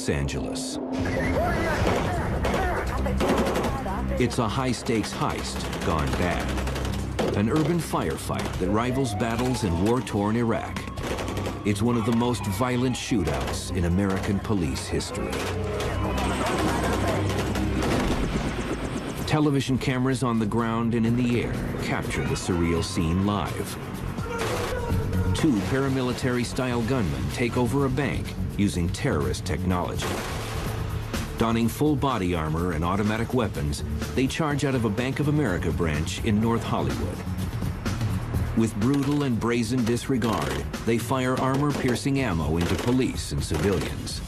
Los Angeles. It's a high-stakes heist gone bad. An urban firefight that rivals battles in war-torn Iraq. It's one of the most violent shootouts in American police history. Television cameras on the ground and in the air capture the surreal scene live. Two paramilitary-style gunmen take over a bank using terrorist technology. Donning full body armor and automatic weapons, they charge out of a Bank of America branch in North Hollywood. With brutal and brazen disregard, they fire armor-piercing ammo into police and civilians.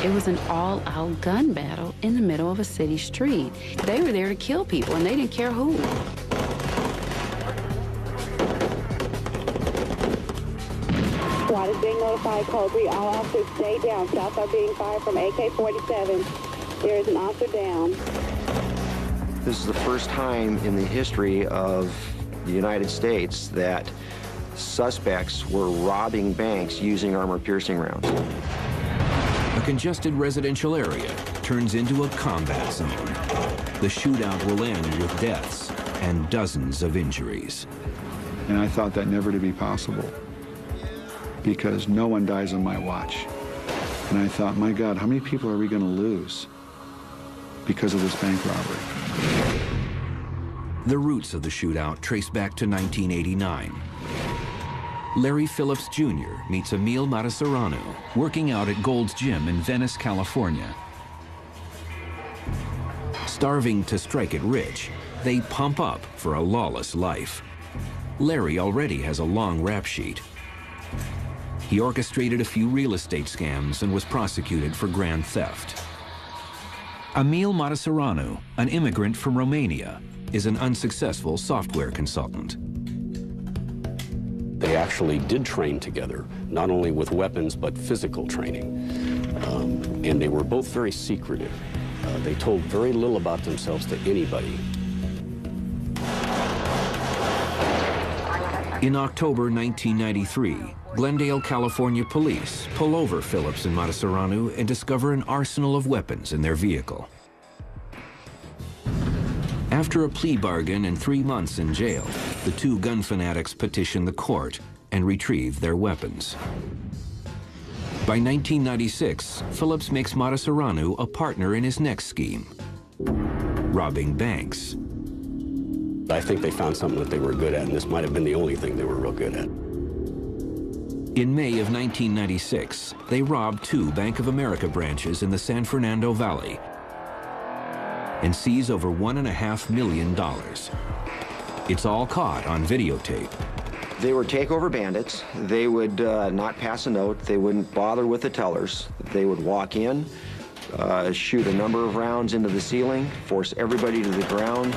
It was an all-out gun battle in the middle of a city street. They were there to kill people, and they didn't care who. SWAT is being notified, code 3. All officers stay down. Shots are being fired from AK-47. There is an officer down. This is the first time in the history of the United States that suspects were robbing banks using armor-piercing rounds. A congested residential area turns into a combat zone. The shootout will end with deaths and dozens of injuries. And I thought that never to be possible, because no one dies on my watch. And I thought, my God, how many people are we going to lose because of this bank robbery? The roots of the shootout trace back to 1989. Larry Phillips Jr. meets Emil Matasareanu working out at Gold's Gym in Venice, California. Starving to strike it rich, they pump up for a lawless life. Larry already has a long rap sheet. He orchestrated a few real estate scams and was prosecuted for grand theft. Emil Matasareanu, an immigrant from Romania, is an unsuccessful software consultant. They actually did train together, not only with weapons, but physical training. And they were both very secretive. They told very little about themselves to anybody. In October 1993, Glendale, California police pull over Phillips and Matasareanu and discover an arsenal of weapons in their vehicle. After a plea bargain and 3 months in jail, the two gun fanatics petition the court and retrieve their weapons. By 1996, Phillips makes Matasareanu a partner in his next scheme, robbing banks. I think they found something that they were good at, and this might have been the only thing they were real good at. In May of 1996, they robbed 2 Bank of America branches in the San Fernando Valley and seize over $1.5 million. It's all caught on videotape. They were takeover bandits. They would not pass a note. They wouldn't bother with the tellers. They would walk in, shoot a number of rounds into the ceiling, force everybody to the ground.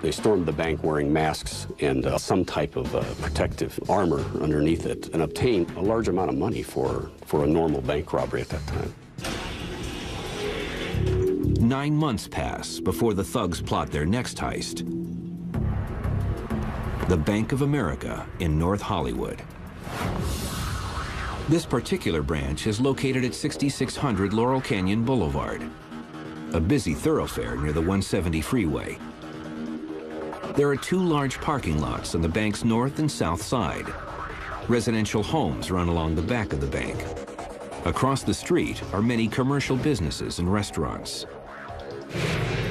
They stormed the bank wearing masks and some type of protective armor underneath it, and obtained a large amount of money for a normal bank robbery at that time. 9 months pass before the thugs plot their next heist. The Bank of America in North Hollywood. This particular branch is located at 6600 Laurel Canyon Boulevard, a busy thoroughfare near the 170 freeway. There are 2 large parking lots on the bank's north and south side. Residential homes run along the back of the bank. Across the street are many commercial businesses and restaurants.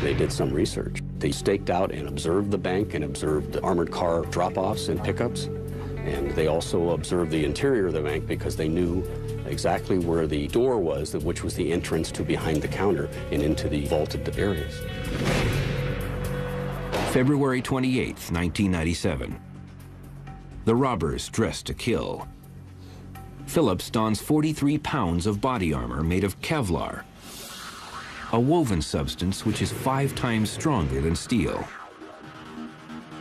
They did some research. They staked out and observed the bank and observed the armored car drop-offs and pickups. And they also observed the interior of the bank because they knew exactly where the door was, which was the entrance to behind the counter and into the vaulted areas. February 28, 1997. The robbers dress to kill. Phillips dons 43 pounds of body armor made of Kevlar, a woven substance which is 5 times stronger than steel.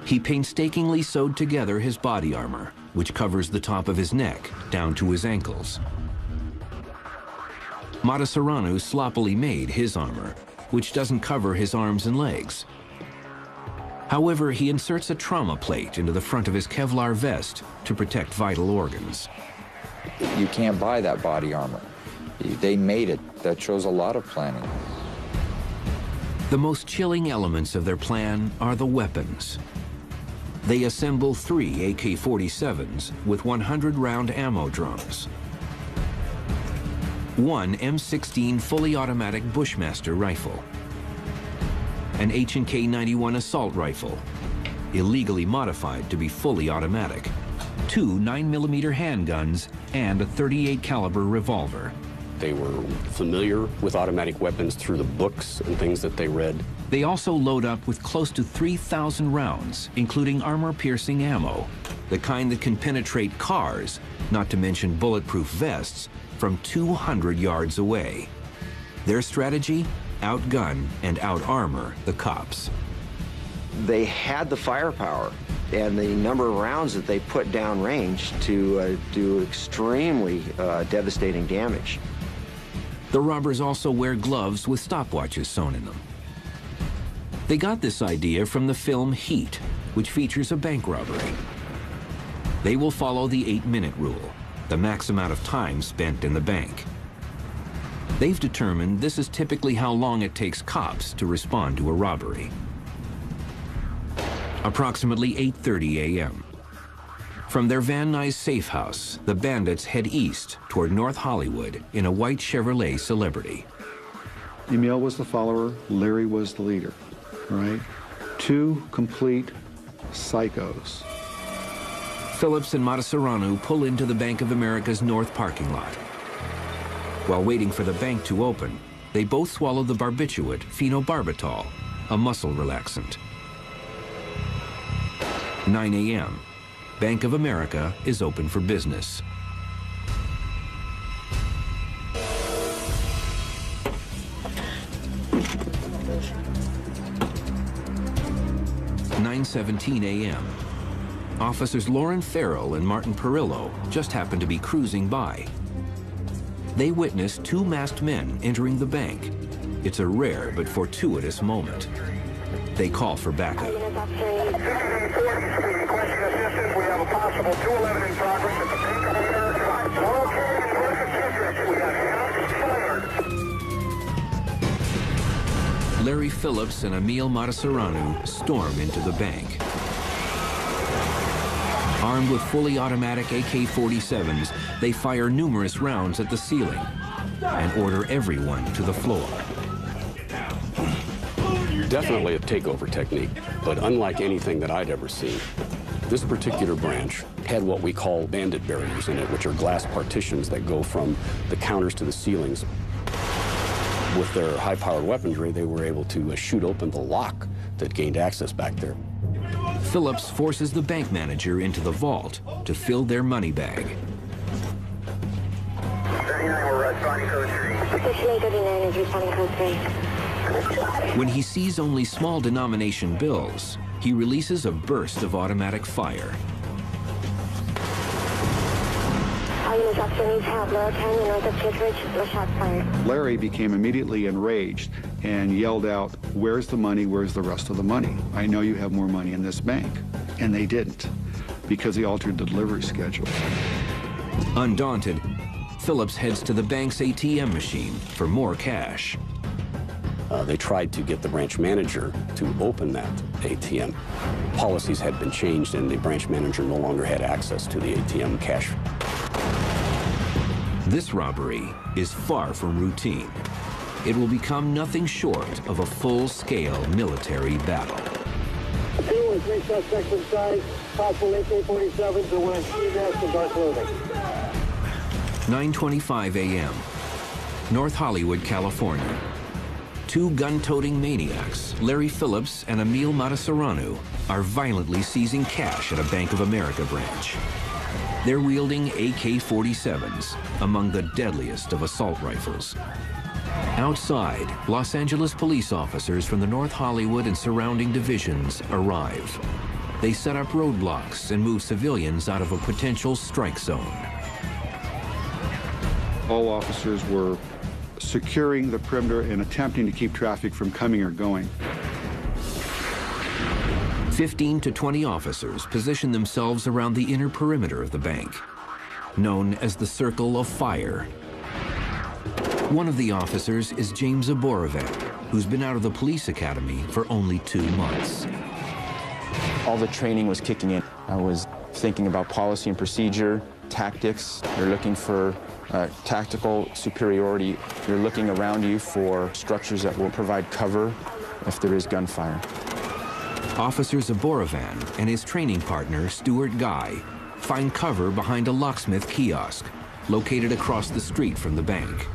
He painstakingly sewed together his body armor, which covers the top of his neck down to his ankles. Matasareanu sloppily made his armor, which doesn't cover his arms and legs. However, he inserts a trauma plate into the front of his Kevlar vest to protect vital organs. You can't buy that body armor. They made it. That shows a lot of planning. The most chilling elements of their plan are the weapons. They assemble 3 AK-47s with 100-round ammo drums, 1 M16 fully automatic Bushmaster rifle, an H&K 91 assault rifle, illegally modified to be fully automatic, 2 9mm handguns, and a .38 caliber revolver. They were familiar with automatic weapons through the books and things that they read. They also load up with close to 3,000 rounds, including armor-piercing ammo, the kind that can penetrate cars, not to mention bulletproof vests, from 200 yards away. Their strategy? Outgun and out-armor the cops. They had the firepower and the number of rounds that they put downrange to do extremely devastating damage. The robbers also wear gloves with stopwatches sewn in them. They got this idea from the film Heat, which features a bank robbery. They will follow the 8-minute rule, the max amount of time spent in the bank. They've determined this is typically how long it takes cops to respond to a robbery. Approximately 8:30 a.m. From their Van Nuys safe house, the bandits head east toward North Hollywood in a white Chevrolet Celebrity. Emil was the follower, Larry was the leader, right? 2 complete psychos. Phillips and Matasareanu pull into the Bank of America's north parking lot. While waiting for the bank to open, they both swallow the barbiturate phenobarbital, a muscle relaxant. 9 a.m. Bank of America is open for business. (9:17 a.m.) Officers Lauren Farrell and Martin Perillo just happened to be cruising by. They witness 2 masked men entering the bank. It's a rare but fortuitous moment. They call for backup. Larry Phillips and Emil Matasareanu storm into the bank. Armed with fully automatic AK-47s, they fire numerous rounds at the ceiling and order everyone to the floor. Definitely a takeover technique, but unlike anything that I'd ever seen. This particular branch had what we call bandit barriers in it, which are glass partitions that go from the counters to the ceilings. With their high-powered weaponry, they were able to shoot open the lock that gained access back there. Phillips forces the bank manager into the vault to fill their money bag. When he sees only small denomination bills, he releases a burst of automatic fire. Larry became immediately enraged and yelled out, "Where's the money? Where's the rest of the money? I know you have more money in this bank." And they didn't, because he altered the delivery schedule. Undaunted, Phillips heads to the bank's ATM machine for more cash. They tried to get the branch manager to open that ATM. Policies had been changed and the branch manager no longer had access to the ATM cash. This robbery is far from routine. It will become nothing short of a full-scale military battle. 2 and 3 suspects inside, possible AK-47s and wearing ski masks and dark clothing. 9:25 a.m. North Hollywood, California. 2 gun-toting maniacs, Larry Phillips and Emil Matasareanu, are violently seizing cash at a Bank of America branch. They're wielding AK-47s, among the deadliest of assault rifles. Outside, Los Angeles police officers from the North Hollywood and surrounding divisions arrive. They set up roadblocks and move civilians out of a potential strike zone. All officers were securing the perimeter and attempting to keep traffic from coming or going. 15 to 20 officers position themselves around the inner perimeter of the bank, known as the Circle of Fire. One of the officers is James Zaborovan, who's been out of the police academy for only 2 months. All the training was kicking in. I was thinking about policy and procedure, tactics. You're looking for tactical superiority. You're looking around you for structures that will provide cover if there is gunfire. Officer Zaborovan and his training partner, Stuart Guy, find cover behind a locksmith kiosk located across the street from the bank.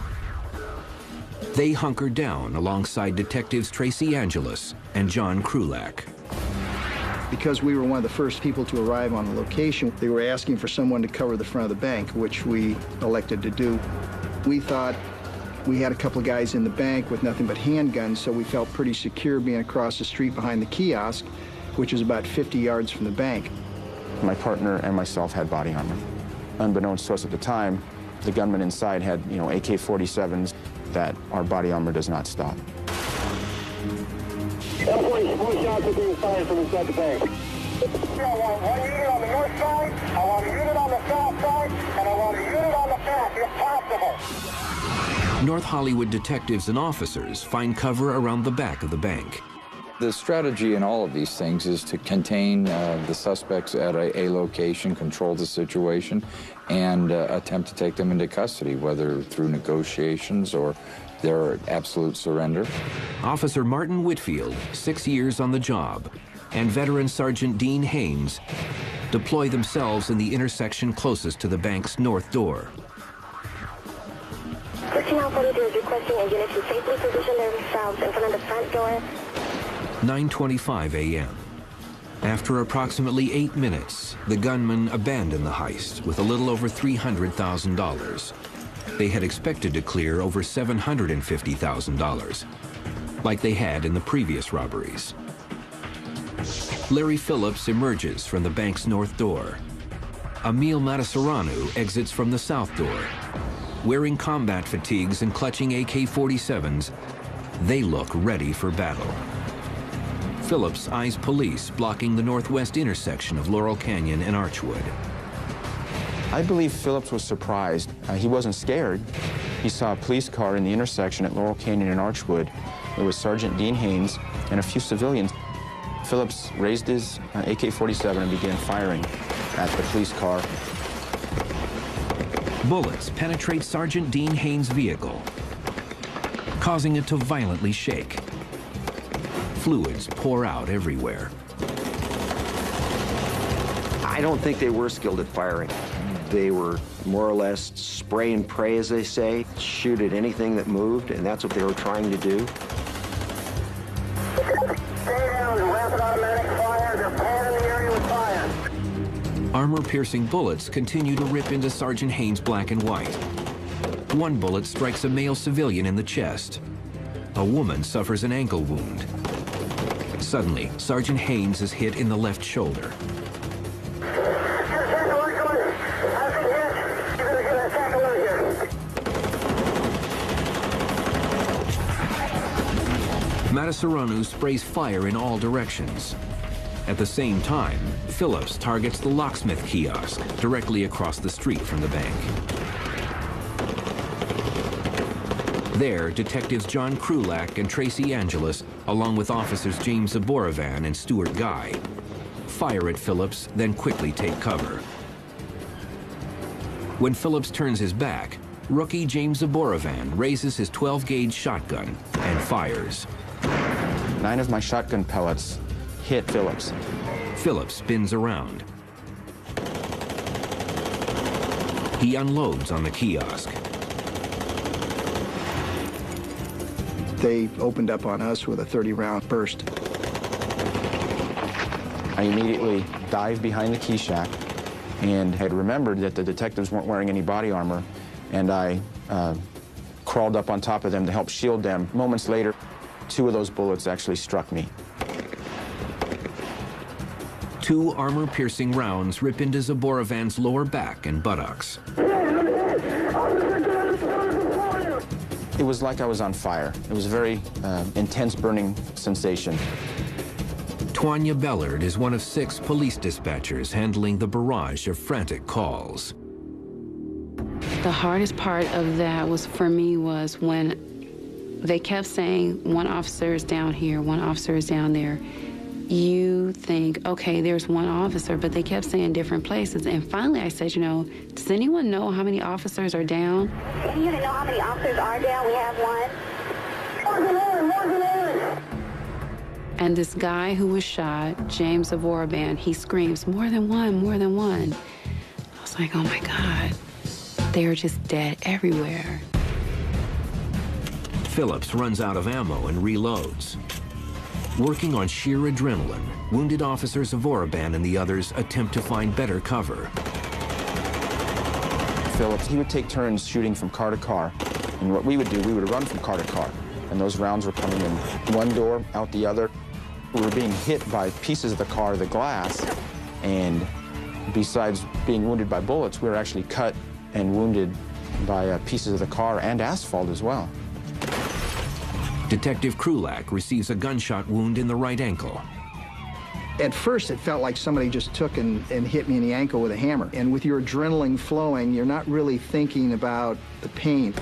They hunker down alongside detectives Tracy Angeles and John Krulak. Because we were one of the first people to arrive on the location, they were asking for someone to cover the front of the bank, which we elected to do. We thought we had a couple of guys in the bank with nothing but handguns, so we felt pretty secure being across the street behind the kiosk, which is about 50 yards from the bank. My partner and myself had body armor. Unbeknownst to us at the time, the gunman inside had, AK-47s that our body armor does not stop. Four shots are being fired from inside the bank. I want one unit on the north side, I want a unit on the south side, and I want a unit on the back, if possible. North Hollywood detectives and officers find cover around the back of the bank. The strategy in all of these things is to contain the suspects at a location, control the situation, and attempt to take them into custody, whether through negotiations or their absolute surrender. Officer Martin Whitfield, 6 years on the job, and veteran Sergeant Dean Haynes deploy themselves in the intersection closest to the bank's north door. Personnel 42 is requesting a unit to safely position themselves in front of the front door. 9:25 a.m. After approximately 8 minutes, the gunmen abandoned the heist with a little over $300,000. They had expected to clear over $750,000, like they had in the previous robberies. Larry Phillips emerges from the bank's north door. Emil Matasareanu exits from the south door. Wearing combat fatigues and clutching AK-47s, they look ready for battle. Phillips eyes police blocking the northwest intersection of Laurel Canyon and Archwood. I believe Phillips was surprised. He wasn't scared. He saw a police car in the intersection at Laurel Canyon and Archwood. It was Sergeant Dean Haynes and a few civilians. Phillips raised his AK-47 and began firing at the police car. Bullets penetrate Sergeant Dean Haynes' vehicle, causing it to violently shake. Fluids pour out everywhere. I don't think they were skilled at firing. They were more or less spray and pray, as they say, shoot at anything that moved, and that's what they were trying to do. Stay down, rapid automatic fire, they're panning the area with fire. Armor-piercing bullets continue to rip into Sergeant Haynes' black and white. One bullet strikes a male civilian in the chest. A woman suffers an ankle wound. Suddenly, Sergeant Haynes is hit in the left shoulder. Matasareanu sprays fire in all directions. At the same time, Phillips targets the locksmith kiosk directly across the street from the bank. There, detectives John Krulak and Tracy Angeles, along with officers James Zaborovan and Stuart Guy, fire at Phillips, then quickly take cover. When Phillips turns his back, rookie James Zaborovan raises his 12-gauge shotgun and fires. 9 of my shotgun pellets hit Phillips. Phillips spins around. He unloads on the kiosk. They opened up on us with a 30-round burst. I immediately dived behind the key shack and had remembered that the detectives weren't wearing any body armor, and I crawled up on top of them to help shield them. Moments later, 2 of those bullets actually struck me. 2 armor-piercing rounds rip into Zaborovan's lower back and buttocks. It was like I was on fire. It was a very intense burning sensation. Tanya Bellard is one of 6 police dispatchers handling the barrage of frantic calls. The hardest part of that was for me was when they kept saying, one officer is down here, one officer is down there. You think, okay, there's one officer, but they kept saying different places. And finally I said, you know, does anyone know how many officers are down? Any unit know how many officers are down? We have one. And this guy who was shot, James Avoraban, he screams, more than one, more than one. I was like, oh my God, they are just dead everywhere. Phillips runs out of ammo and reloads. Working on sheer adrenaline, wounded officers Avoraban and the others attempt to find better cover. Phillips, he would take turns shooting from car to car. And what we would do, we would run from car to car. And those rounds were coming in one door, out the other. We were being hit by pieces of the car, the glass, and besides being wounded by bullets, we were actually cut and wounded by pieces of the car and asphalt as well. Detective Krulak receives a gunshot wound in the right ankle. At first, it felt like somebody just took and hit me in the ankle with a hammer. And with your adrenaline flowing, you're not really thinking about the pain.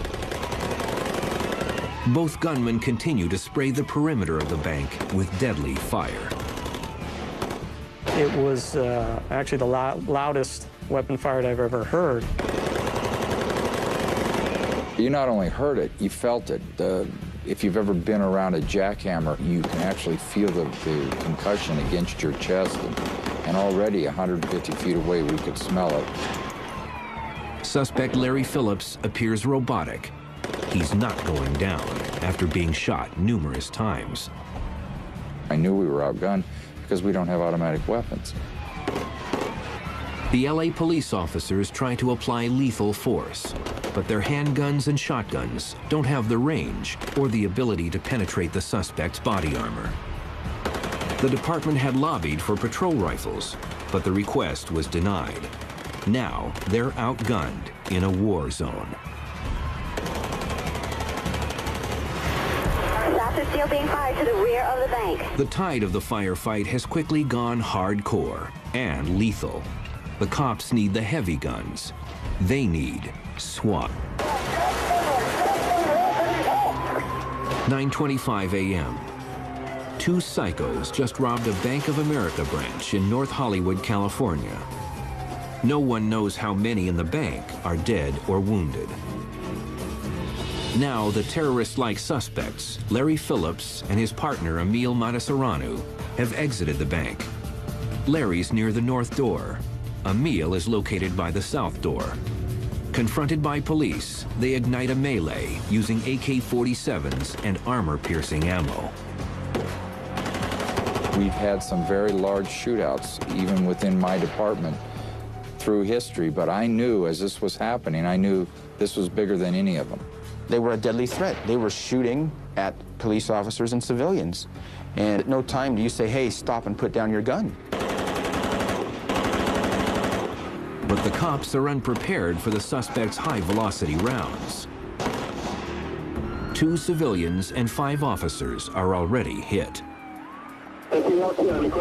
Both gunmen continue to spray the perimeter of the bank with deadly fire. It was actually the loudest weapon fired I've ever heard. You not only heard it, you felt it. If you've ever been around a jackhammer, you can actually feel the concussion against your chest. And already 150 feet away, we could smell it. Suspect Larry Phillips appears robotic. He's not going down after being shot numerous times. I knew we were outgunned because we don't have automatic weapons. The LA police officers try to apply lethal force, but their handguns and shotguns don't have the range or the ability to penetrate the suspect's body armor. The department had lobbied for patrol rifles, but the request was denied. Now they're outgunned in a war zone. Shots are still being fired to the rear of the bank. The tide of the firefight has quickly gone hardcore and lethal. The cops need the heavy guns. They need SWAT. 9:25 a.m. Two psychos just robbed a Bank of America branch in North Hollywood, California. No one knows how many in the bank are dead or wounded. Now the terrorist-like suspects, Larry Phillips and his partner Emil Matasareanu, have exited the bank. Larry's near the north door. Emil is located by the south door. Confronted by police, they ignite a melee using AK-47s and armor-piercing ammo. We've had some very large shootouts, even within my department, through history, but I knew as this was happening, I knew this was bigger than any of them. They were a deadly threat. They were shooting at police officers and civilians. And at no time do you say, hey, stop and put down your gun. But the cops are unprepared for the suspect's high-velocity rounds. 2 civilians and 5 officers are already hit. L10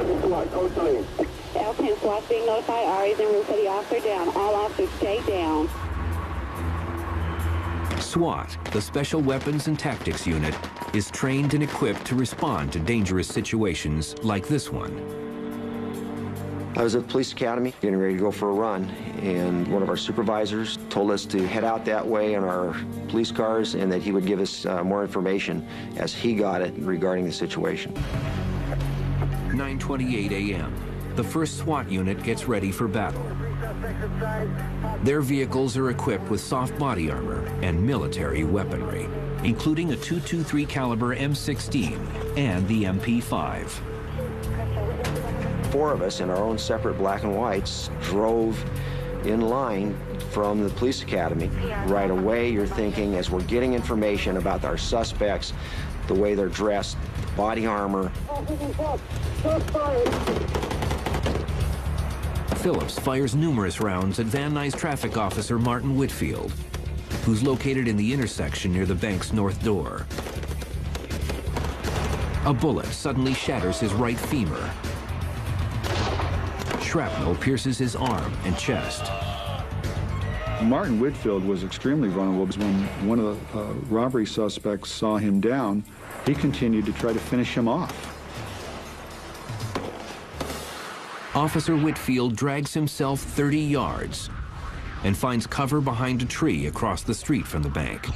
SWAT being notified. RA's en route for the officer down. All officers stay down. SWAT, the Special Weapons and Tactics Unit, is trained and equipped to respond to dangerous situations like this one. I was at the police academy getting ready to go for a run, and one of our supervisors told us to head out that way in our police cars and that he would give us more information as he got it regarding the situation. 9:28 a.m. The first SWAT unit gets ready for battle. Their vehicles are equipped with soft body armor and military weaponry, including a .223 caliber M16 and the MP5. 4 of us in our own separate black and whites drove in line from the police academy. Right away, you're thinking, as we're getting information about our suspects, the way they're dressed, body armor. Phillips fires numerous rounds at Van Nuys traffic officer Martin Whitfield, who's located in the intersection near the bank's north door. A bullet suddenly shatters his right femur. Shrapnel pierces his arm and chest. Martin Whitfield was extremely vulnerable because when one of the robbery suspects saw him down, he continued to try to finish him off. Officer Whitfield drags himself 30 yards and finds cover behind a tree across the street from the bank.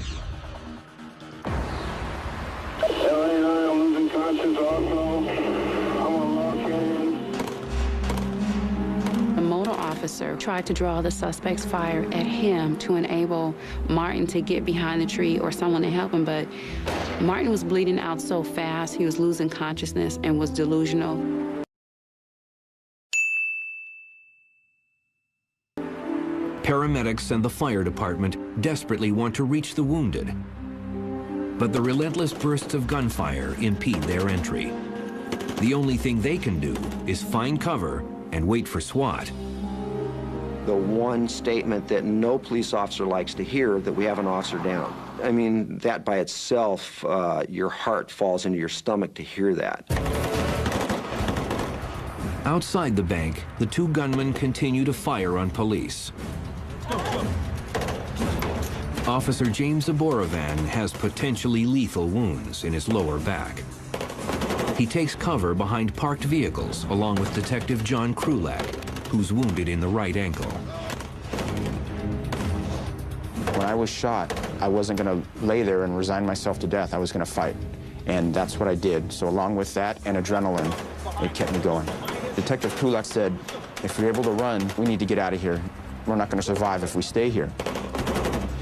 I'm losing conscious also. A motor officer tried to draw the suspect's fire at him to enable Martin to get behind the tree or someone to help him, but Martin was bleeding out so fast, he was losing consciousness and was delusional. Paramedics and the fire department desperately want to reach the wounded, but the relentless bursts of gunfire impede their entry. The only thing they can do is find cover and wait for SWAT. The one statement that no police officer likes to hear, that we have an officer down. I mean, that by itself, your heart falls into your stomach to hear that. Outside the bank, the two gunmen continue to fire on police. Officer James Zaborovan has potentially lethal wounds in his lower back. He takes cover behind parked vehicles along with Detective John Krulak, who's wounded in the right ankle. When I was shot, I wasn't going to lay there and resign myself to death. I was going to fight, and that's what I did. So along with that and adrenaline, it kept me going. Detective Krulak said, if you're able to run, we need to get out of here. We're not going to survive if we stay here.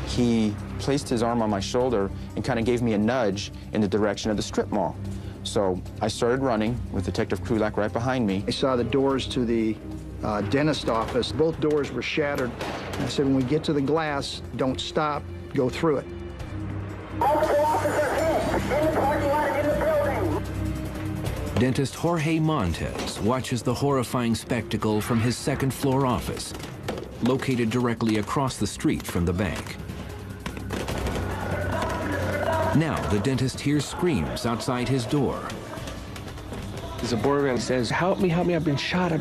He placed his arm on my shoulder and kind of gave me a nudge in the direction of the strip mall. So I started running with Detective Krulak right behind me. I saw the doors to the dentist office. Both doors were shattered. I said, when we get to the glass, don't stop, go through it. Multiple officers hit in the parking lot and in the building. Dentist Jorge Montez watches the horrifying spectacle from his second-floor office, located directly across the street from the bank. Now the dentist hears screams outside his door. Zaborovan says, help me, I've been shot.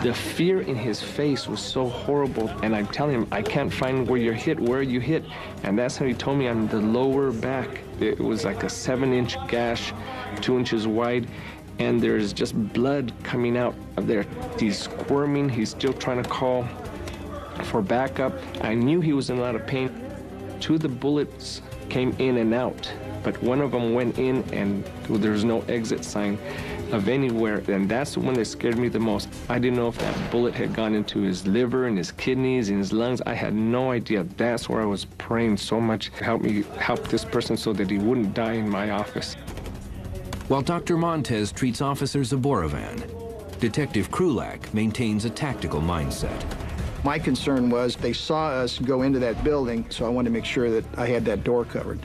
The fear in his face was so horrible, and I'm telling him, I can't find where you're hit, where you hit. And that's how he told me on the lower back. It was like a 7-inch gash, 2 inches wide, and there's just blood coming out of there. He's squirming, he's still trying to call for backup. I knew he was in a lot of pain. 2 of the bullets came in and out, but one of them went in and there was no exit sign of anywhere, and that's the one that scared me the most. I didn't know if that bullet had gone into his liver and his kidneys and his lungs. I had no idea. That's where I was praying so much. Help me help this person so that he wouldn't die in my office. While Dr. Montez treats Officer Zaborovan, Detective Krulak maintains a tactical mindset. My concern was they saw us go into that building, so I wanted to make sure that I had that door covered.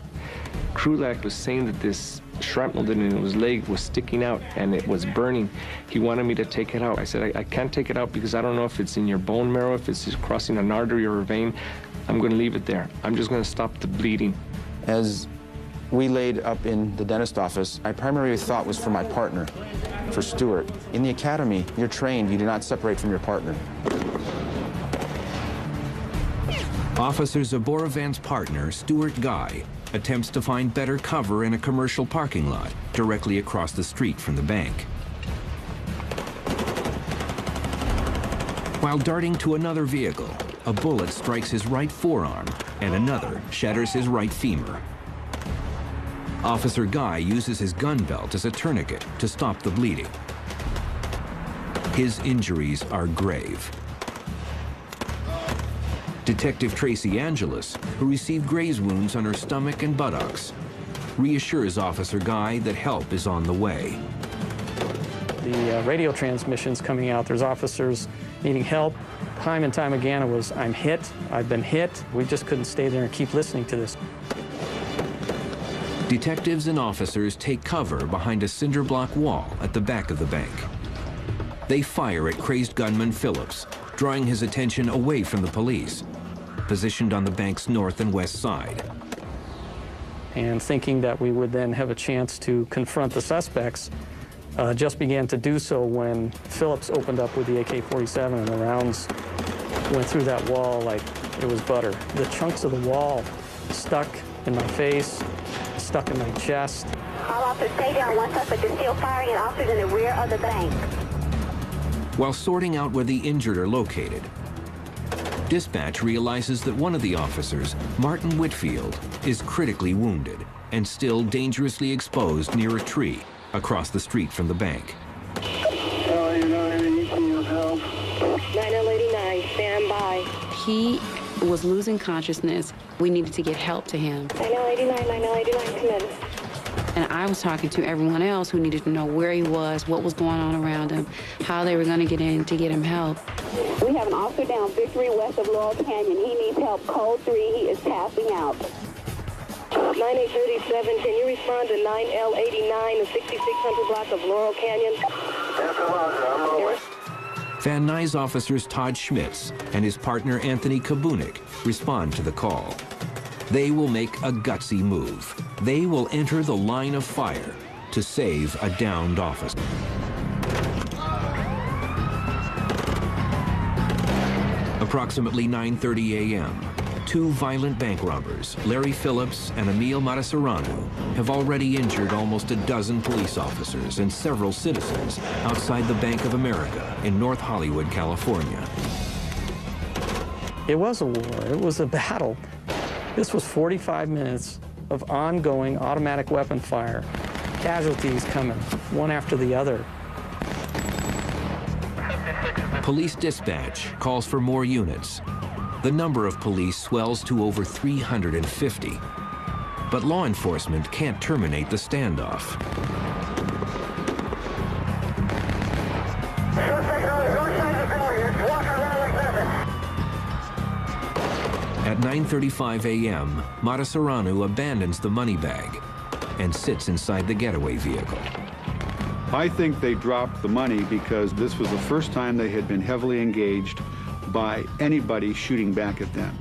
Krulak was saying that this shrapnel that in his leg was sticking out and it was burning. He wanted me to take it out. I said, I can't take it out because I don't know if it's in your bone marrow, if it's just crossing an artery or a vein. I'm going to leave it there. I'm just going to stop the bleeding. As we laid up in the dentist office, my primary thought was for my partner, for Stuart. In the academy, you're trained, you do not separate from your partner. Officer Zaborovan's partner, Stuart Guy, attempts to find better cover in a commercial parking lot directly across the street from the bank. While darting to another vehicle, a bullet strikes his right forearm and another shatters his right femur. Officer Guy uses his gun belt as a tourniquet to stop the bleeding. His injuries are grave. Detective Tracy Angeles, who received graze wounds on her stomach and buttocks, reassures Officer Guy that help is on the way. The radio transmissions coming out, there's officers needing help. Time and time again, it was, I'm hit, I've been hit. We just couldn't stay there and keep listening to this. Detectives and officers take cover behind a cinder block wall at the back of the bank. They fire at crazed gunman Phillips, drawing his attention away from the police, positioned on the bank's north and west side. And thinking that we would then have a chance to confront the suspects, just began to do so when Phillips opened up with the AK-47 and the rounds went through that wall like it was butter. The chunks of the wall stuck in my face, stuck in my chest. All officers stay down. One suspect is still firing at officers in the rear of the bank. While sorting out where the injured are located, dispatch realizes that one of the officers, Martin Whitfield, is critically wounded and still dangerously exposed near a tree across the street from the bank. 9089, stand by. He was losing consciousness. We needed to get help to him. 9089, committed. And I was talking to everyone else who needed to know where he was, what was going on around him, how they were going to get in to get him help. We have an officer down Victory west of Laurel Canyon. He needs help. Code 3, he is passing out. 9837, can you respond to 9L89, the 6600 block of Laurel Canyon? Van Nuys officers Todd Schmitz and his partner Anthony Kabunik respond to the call. They will make a gutsy move. They will enter the line of fire to save a downed officer. Approximately 9:30 a.m., two violent bank robbers, Larry Phillips and Emil Matasareanu, have already injured almost a dozen police officers and several citizens outside the Bank of America in North Hollywood, California. It was a war. It was a battle. This was 45 minutes of ongoing automatic weapon fire. Casualties coming, one after the other. Police dispatch calls for more units. The number of police swells to over 350. But law enforcement can't terminate the standoff. At 9:35 a.m., Matasareanu abandons the money bag and sits inside the getaway vehicle. I think they dropped the money because this was the first time they had been heavily engaged by anybody shooting back at them.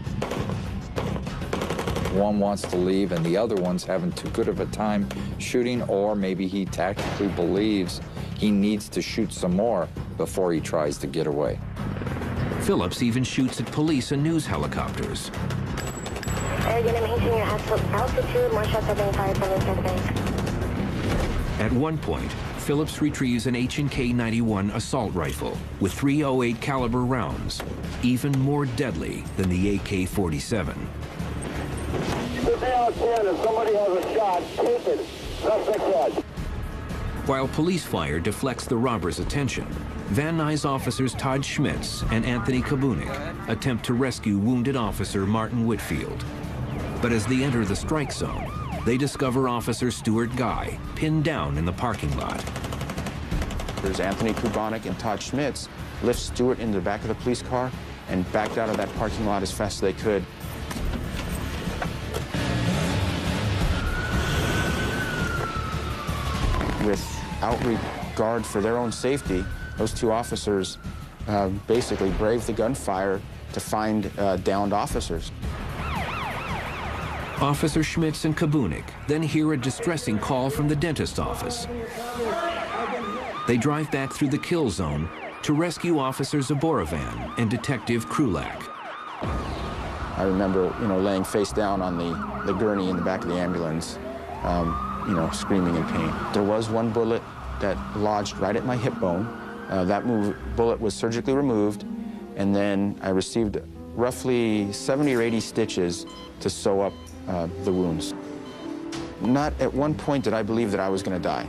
One wants to leave and the other one's having too good of a time shooting, or maybe he tactically believes he needs to shoot some more before he tries to get away. Phillips even shoots at police and news helicopters. Air unit, maintain your altitude. More shots are being fired from inside the bank. At one point, Phillips retrieves an H&K 91 assault rifle with .308 caliber rounds, even more deadly than the AK-47. Stay out 10. If somebody has a shot, take it. Suspect dead. While police fire deflects the robbers' attention, Van Nuys officers Todd Schmitz and Anthony Kabunik attempt to rescue wounded officer Martin Whitfield. But as they enter the strike zone, they discover Officer Stuart Guy pinned down in the parking lot. There's Anthony Kabunik and Todd Schmitz lift Stuart into the back of the police car and backed out of that parking lot as fast as they could. Without regard for their own safety, those two officers basically braved the gunfire to find downed officers. Officer Schmitz and Kabunik then hear a distressing call from the dentist's office. They drive back through the kill zone to rescue Officer Zaborovan and Detective Krulak. I remember, laying face down on the gurney in the back of the ambulance, screaming in pain. There was one bullet that lodged right at my hip bone. That bullet was surgically removed, and then I received roughly 70 or 80 stitches to sew up the wounds. Not at one point did I believe that I was going to die.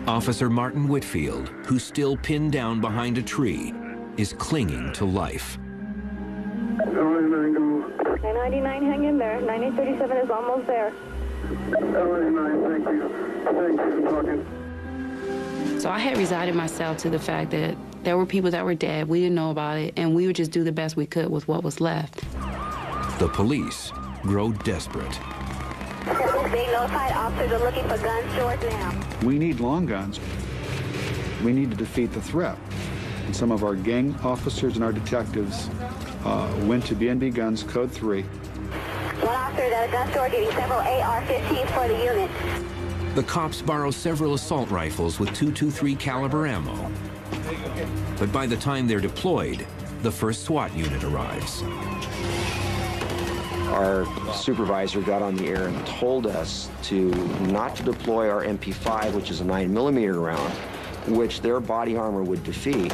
Officer Martin Whitfield, who's still pinned down behind a tree, is clinging to life. 999, hang in there. 9837 is almost there. 999, thank you. Thank you for talking. So I had resigned myself to the fact that there were people that were dead. We didn't know about it, and we would just do the best we could with what was left. The police grow desperate. They notified officers are looking for guns short now. We need long guns. We need to defeat the threat. And some of our gang officers and our detectives went to BNB Guns Code 3. One officer at a gun store getting several AR-15s for the unit. The cops borrow several assault rifles with .223 caliber ammo. But by the time they're deployed, the first SWAT unit arrives. Our supervisor got on the air and told us to not to deploy our MP5, which is a 9mm round, which their body armor would defeat,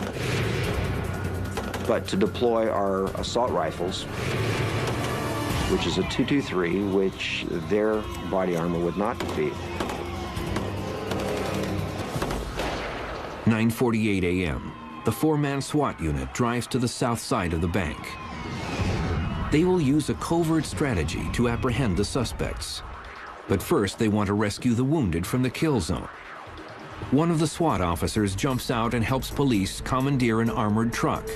but to deploy our assault rifles, which is a 223, which their body armor would not defeat. 9:48 a.m. The four-man SWAT unit drives to the south side of the bank. They will use a covert strategy to apprehend the suspects. But first, they want to rescue the wounded from the kill zone. One of the SWAT officers jumps out and helps police commandeer an armored truck.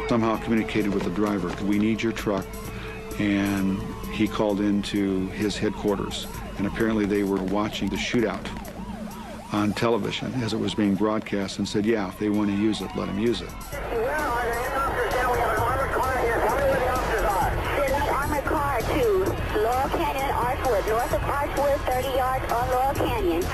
Somehow communicated with the driver, we need your truck, and he called into his headquarters. And apparently they were watching the shootout on television as it was being broadcast and said, yeah, if they want to use it, let them use it. Where are the officers now? We have an armored car here. Tell me where the officers are. Send the armored car to Laurel Canyon, Archwood, north of Archwood, 30 yards on Laurel Canyon.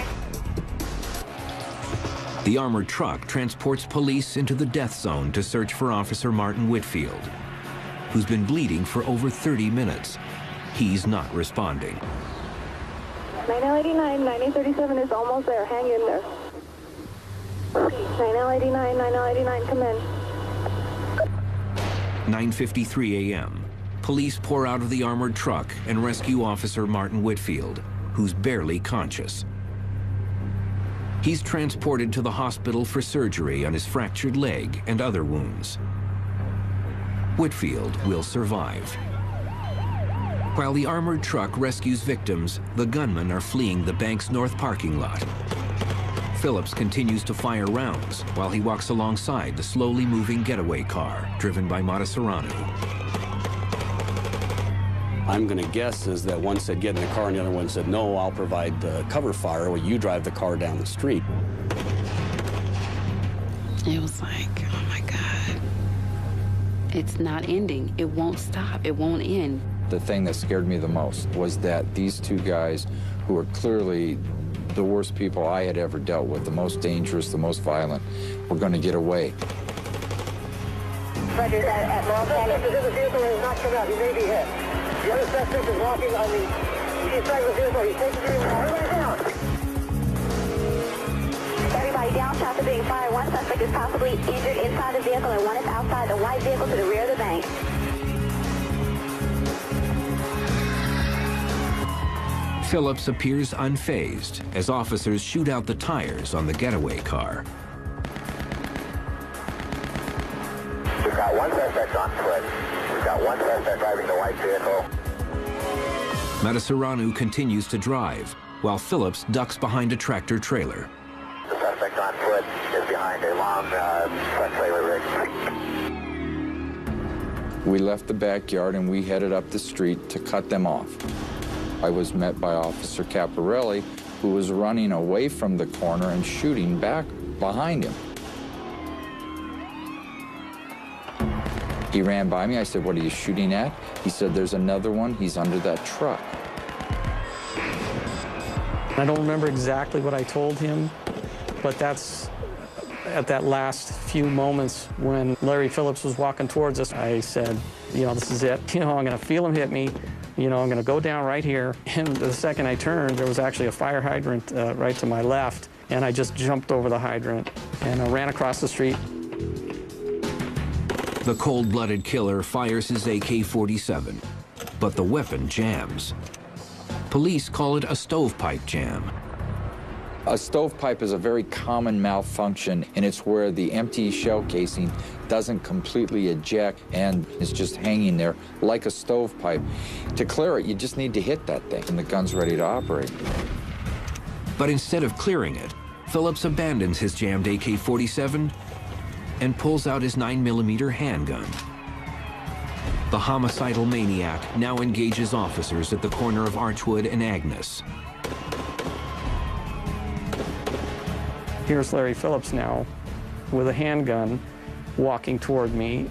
The armored truck transports police into the death zone to search for Officer Martin Whitfield, who's been bleeding for over 30 minutes. He's not responding. 9089, 9037 is almost there. Hang in there. 9089, 9089, come in. 9:53 a.m. Police pour out of the armored truck and rescue Officer Martin Whitfield, who's barely conscious. He's transported to the hospital for surgery on his fractured leg and other wounds. Whitfield will survive. While the armored truck rescues victims, the gunmen are fleeing the bank's north parking lot. Phillips continues to fire rounds while he walks alongside the slowly moving getaway car driven by Matasareanu. I'm going to guess is that one said get in the car and the other one said no, I'll provide cover fire while you drive the car down the street. It was like, oh my God. It's not ending. It won't stop. It won't end. The thing that scared me the most was that these two guys, who were clearly the worst people I had ever dealt with, the most dangerous, the most violent, were going to get away. Roger, at Laurel Canyon. The other vehicle has not come out. He may be hit. The other suspect is walking on the east side of the vehicle. He's taking the everybody down. Everybody down, shots are being fired. One suspect is possibly injured inside the vehicle and one is outside the white vehicle to the rear of the bank. Phillips appears unfazed as officers shoot out the tires on the getaway car. We've got one suspect on foot. We've got one suspect driving the white vehicle. Matasareanu continues to drive, while Phillips ducks behind a tractor trailer. The suspect on foot is behind a long truck trailer rig. We left the backyard and we headed up the street to cut them off. I was met by Officer Caparelli, who was running away from the corner and shooting back behind him. He ran by me. I said, "What are you shooting at?" He said, "There's another one. He's under that truck." I don't remember exactly what I told him, but that's at that last few moments when Larry Phillips was walking towards us. I said, you know, this is it. You know, I'm going to feel him hit me. You know, I'm going to go down right here. And the second I turned, there was actually a fire hydrant right to my left. And I just jumped over the hydrant and I ran across the street. The cold-blooded killer fires his AK-47, but the weapon jams. Police call it a stovepipe jam. A stovepipe is a very common malfunction, and it's where the empty shell casing doesn't completely eject and is just hanging there like a stovepipe. To clear it, you just need to hit that thing, and the gun's ready to operate. But instead of clearing it, Phillips abandons his jammed AK-47 and pulls out his 9mm handgun. The homicidal maniac now engages officers at the corner of Archwood and Agnes. Here's Larry Phillips now with a handgun walking toward me.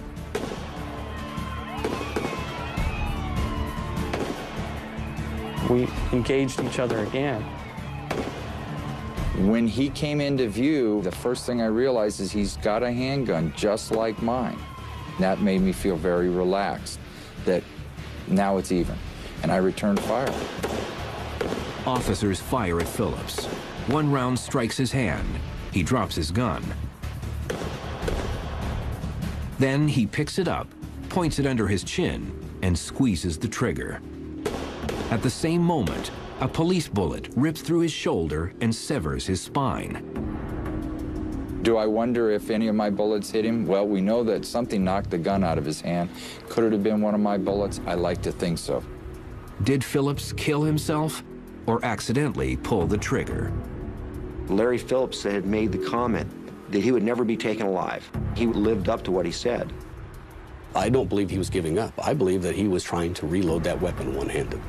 We engaged each other again. When he came into view, the first thing I realized is he's got a handgun just like mine. That made me feel very relaxed, that now it's even, and I returned fire. Officers fire at Phillips. One round strikes his hand. He drops his gun. Then he picks it up, points it under his chin, and squeezes the trigger. At the same moment, a police bullet rips through his shoulder and severs his spine. Do I wonder if any of my bullets hit him? Well, we know that something knocked the gun out of his hand. Could it have been one of my bullets? I like to think so. Did Phillips kill himself or accidentally pull the trigger? Larry Phillips had made the comment that he would never be taken alive. He lived up to what he said. I don't believe he was giving up. I believe that he was trying to reload that weapon one-handed.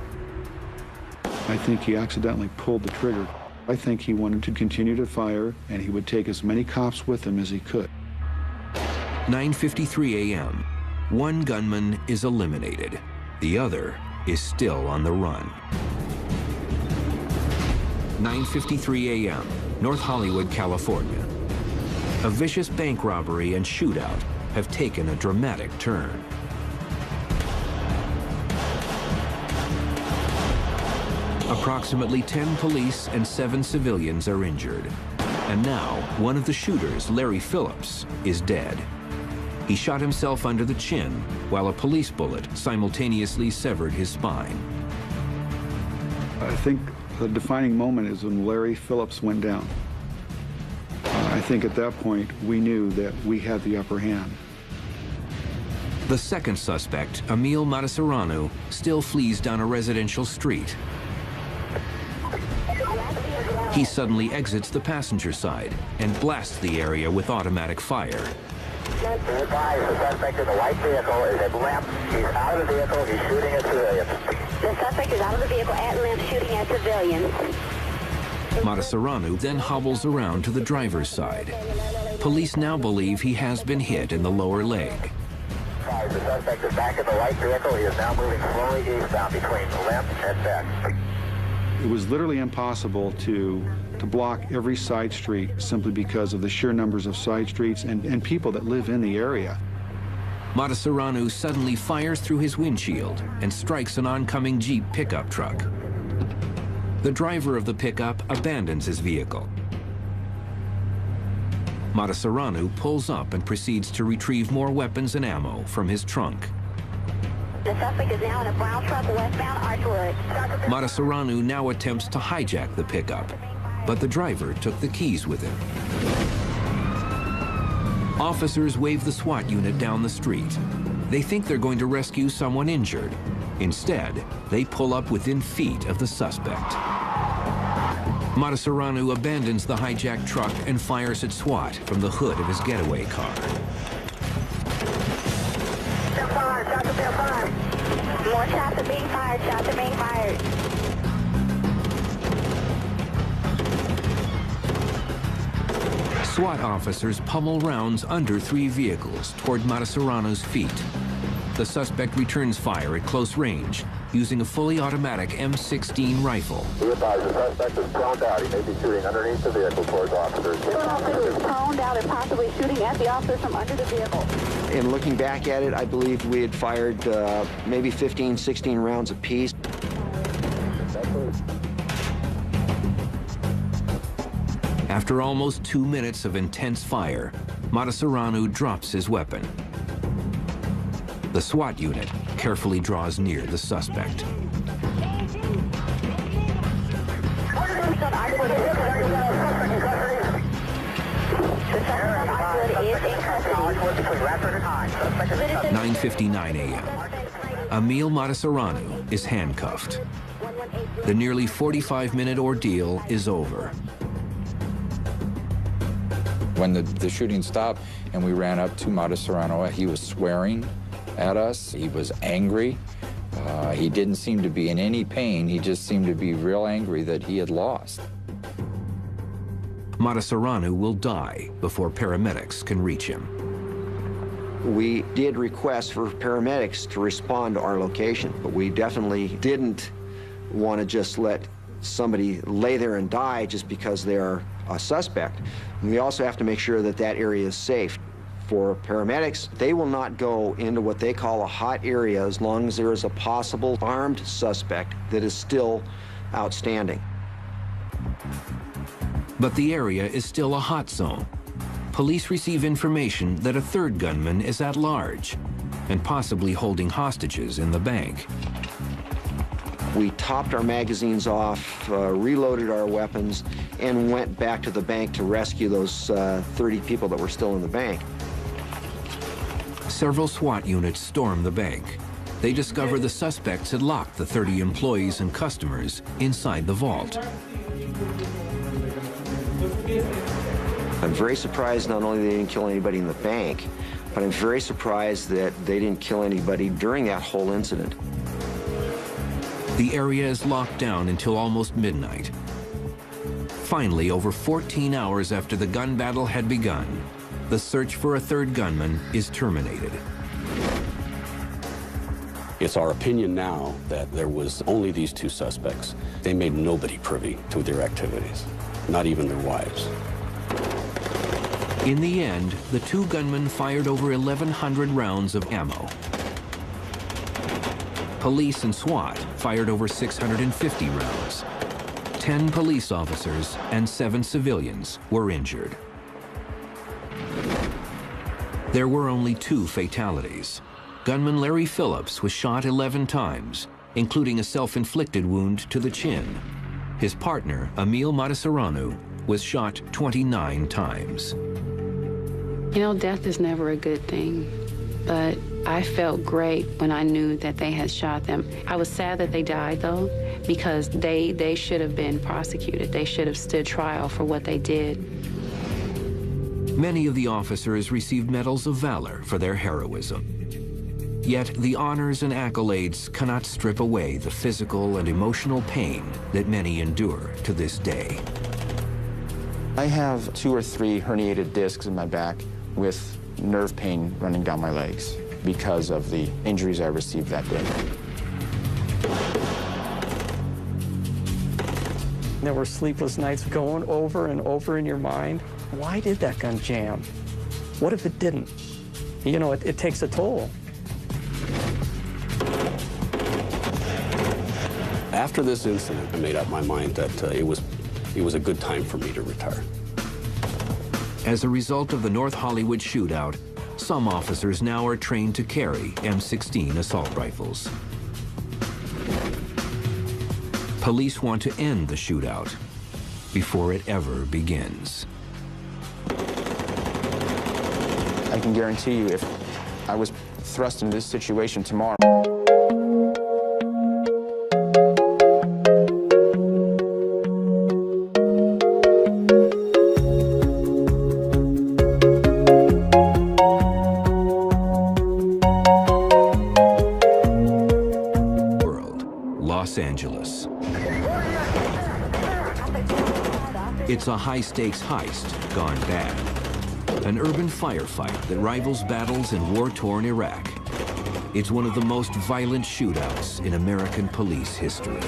I think he accidentally pulled the trigger. I think he wanted to continue to fire, and he would take as many cops with him as he could. 9:53 a.m. One gunman is eliminated. The other is still on the run. 9:53 a.m., North Hollywood, California. A vicious bank robbery and shootout have taken a dramatic turn. Approximately 10 police and 7 civilians are injured. And now, one of the shooters, Larry Phillips, is dead. He shot himself under the chin while a police bullet simultaneously severed his spine. I think the defining moment is when Larry Phillips went down. I think at that point, we knew that we had the upper hand. The second suspect, Emil Matasareanu, still flees down a residential street. He suddenly exits the passenger side and blasts the area with automatic fire. The suspect in the white vehicle is at Lamp. He's out of the vehicle. He's shooting at civilians. The suspect is out of the vehicle at Lamp shooting at civilians. Matasareanu then hobbles around to the driver's side. Police now believe he has been hit in the lower leg. The suspect is back in the white vehicle. He is now moving slowly eastbound between Lamp and Beck. It was literally impossible to block every side street simply because of the sheer numbers of side streets and people that live in the area. Matasareanu suddenly fires through his windshield and strikes an oncoming Jeep pickup truck. The driver of the pickup abandons his vehicle. Matasareanu pulls up and proceeds to retrieve more weapons and ammo from his trunk. The suspect is now in a brown truck westbound Archwood. Matasareanu now attempts to hijack the pickup, but the driver took the keys with him. Officers wave the SWAT unit down the street. They think they're going to rescue someone injured. Instead, they pull up within feet of the suspect. Matasareanu abandons the hijacked truck and fires at SWAT from the hood of his getaway car. More shots are being fired. Shots are being fired. SWAT officers pummel rounds under 3 vehicles toward Matasareanu's feet. The suspect returns fire at close range using a fully automatic M16 rifle. Be advised, the suspect is prone out. He may be shooting underneath the vehicle towards officers. The officer is prone out and possibly shooting at the officers from under the vehicle. In looking back at it, I believe we had fired maybe 15, 16 rounds apiece. After almost 2 minutes of intense fire, Matasareanu drops his weapon. The SWAT unit carefully draws near the suspect. At 9:59 a.m., Emil Matasareanu is handcuffed. The nearly 45-minute ordeal is over. When the shooting stopped and we ran up to Matasareanu, he was swearing at us. He was angry. He didn't seem to be in any pain. He just seemed to be real angry that he had lost. Matasareanu will die before paramedics can reach him. We did request for paramedics to respond to our location, but we definitely didn't want to just let somebody lay there and die just because they're a suspect. And we also have to make sure that that area is safe For paramedics, they will not go into what they call a hot area as long as there is a possible armed suspect that is still outstanding. But the area is still a hot zone. Police receive information that a third gunman is at large and possibly holding hostages in the bank. We topped our magazines off, reloaded our weapons, and went back to the bank to rescue those 30 people that were still in the bank. Several SWAT units storm the bank. They discover the suspects had locked the 30 employees and customers inside the vault. I'm very surprised not only they didn't kill anybody in the bank, but I'm very surprised that they didn't kill anybody during that whole incident. The area is locked down until almost midnight. Finally, over 14 hours after the gun battle had begun, the search for a third gunman is terminated. It's our opinion now that there was only these two suspects. They made nobody privy to their activities, not even their wives. In the end, the two gunmen fired over 1,100 rounds of ammo. Police and SWAT fired over 650 rounds. 10 police officers and 7 civilians were injured. There were only 2 fatalities. Gunman Larry Phillips was shot 11 times, including a self-inflicted wound to the chin. His partner, Emil Matasareanu, was shot 29 times. You know, death is never a good thing, but I felt great when I knew that they had shot them. I was sad that they died, though, because they should have been prosecuted. They should have stood trial for what they did. Many of the officers received medals of valor for their heroism. Yet the honors and accolades cannot strip away the physical and emotional pain that many endure to this day. I have 2 or 3 herniated discs in my back with nerve pain running down my legs because of the injuries I received that day. There were sleepless nights going over and over in your mind. Why did that gun jam? What if it didn't? You know, it takes a toll. After this incident, I made up my mind that it was a good time for me to retire. As a result of the North Hollywood shootout, some officers now are trained to carry M16 assault rifles. Police want to end the shootout before it ever begins. I can guarantee you, if I was thrust into this situation tomorrow, Los Angeles. It's a high-stakes heist gone bad. An urban firefight that rivals battles in war-torn Iraq. It's one of the most violent shootouts in American police history.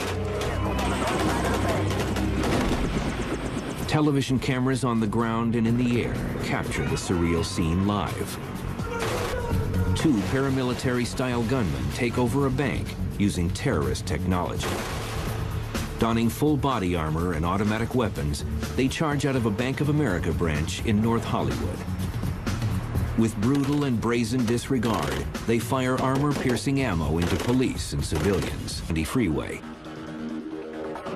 Television cameras on the ground and in the air capture the surreal scene live. 2 paramilitary-style gunmen take over a bank using terrorist technology. Donning full body armor and automatic weapons, they charge out of a Bank of America branch in North Hollywood. With brutal and brazen disregard, they fire armor-piercing ammo into police and civilians on the freeway.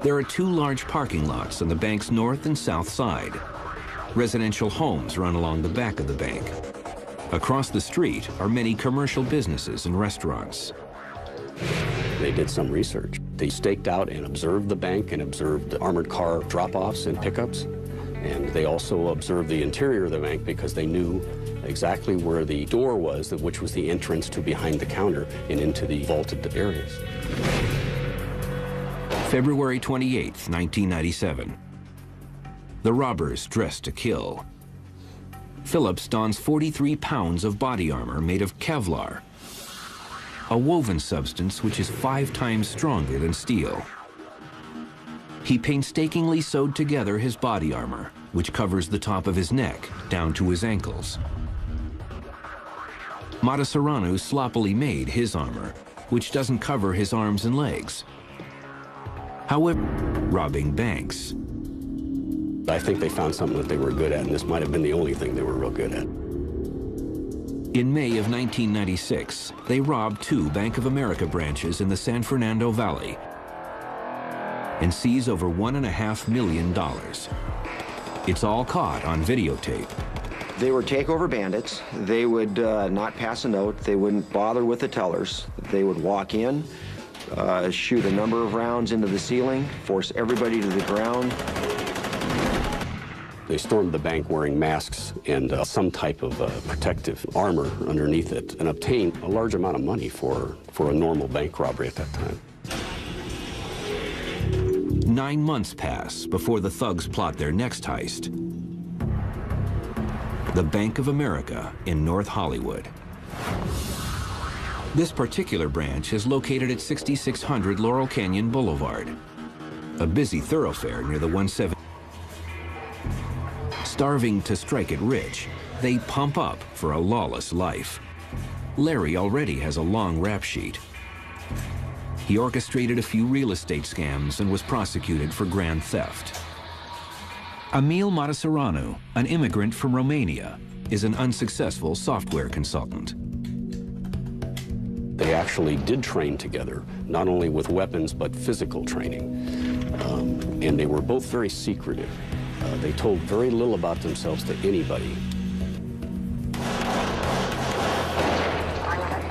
There are 2 large parking lots on the bank's north and south side. Residential homes run along the back of the bank. Across the street are many commercial businesses and restaurants. They did some research. They staked out and observed the bank and observed the armored car drop-offs and pickups. And they also observed the interior of the bank because they knew exactly where the door was, which was the entrance to behind the counter and into the vaulted areas. February 28th, 1997. The robbers dress to kill. Phillips dons 43 pounds of body armor made of Kevlar, a woven substance which is 5 times stronger than steel. He painstakingly sewed together his body armor, which covers the top of his neck down to his ankles. Matasareanu sloppily made his armor, which doesn't cover his arms and legs. However, robbing banks. I think they found something that they were good at, and this might have been the only thing they were real good at. In May of 1996, they robbed 2 Bank of America branches in the San Fernando Valley and seize over $1.5 million. It's all caught on videotape. They were takeover bandits. They would not pass a note. They wouldn't bother with the tellers. They would walk in, shoot a number of rounds into the ceiling, force everybody to the ground. They stormed the bank wearing masks and some type of protective armor underneath it and obtained a large amount of money for a normal bank robbery at that time. 9 months pass before the thugs plot their next heist. The Bank of America in North Hollywood. This particular branch is located at 6600 Laurel Canyon Boulevard, a busy thoroughfare near the 170. Starving to strike it rich, they pump up for a lawless life. Larry already has a long rap sheet. He orchestrated a few real estate scams and was prosecuted for grand theft. Emil Matasareanu, an immigrant from Romania, is an unsuccessful software consultant. They actually did train together, not only with weapons, but physical training. And they were both very secretive. They told very little about themselves to anybody.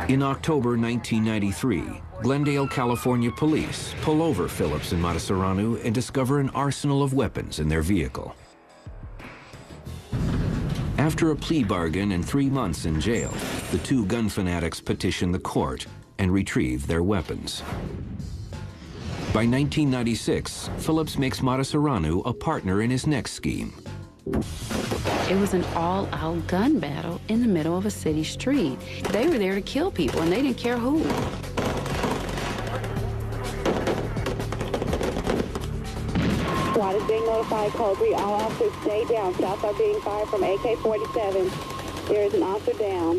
In October 1993, Glendale, California police pull over Phillips and Matasareanu and discover an arsenal of weapons in their vehicle. After a plea bargain and 3 months in jail, the 2 gun fanatics petition the court and retrieve their weapons. By 1996, Phillips makes Matasareanu a partner in his next scheme. It was an all-out gun battle in the middle of a city street. They were there to kill people, and they didn't care who. SWAT is being notified. Code 3, all officers stay down. Shots are being fired from AK-47. There is an officer down.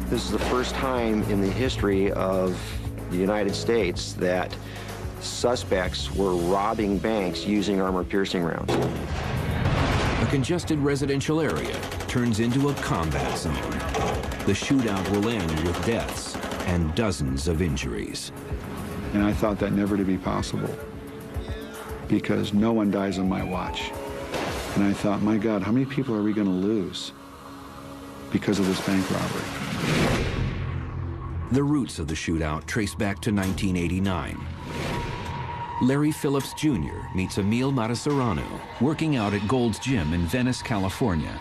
This is the first time in the history of the United States that suspects were robbing banks using armor-piercing rounds. A congested residential area turns into a combat zone. The shootout will end with deaths and dozens of injuries. And I thought that never to be possible, because no one dies on my watch. And I thought, my God, how many people are we going to lose because of this bank robbery? The roots of the shootout trace back to 1989. Larry Phillips Jr. meets Emil Matasareanu working out at Gold's Gym in Venice, California.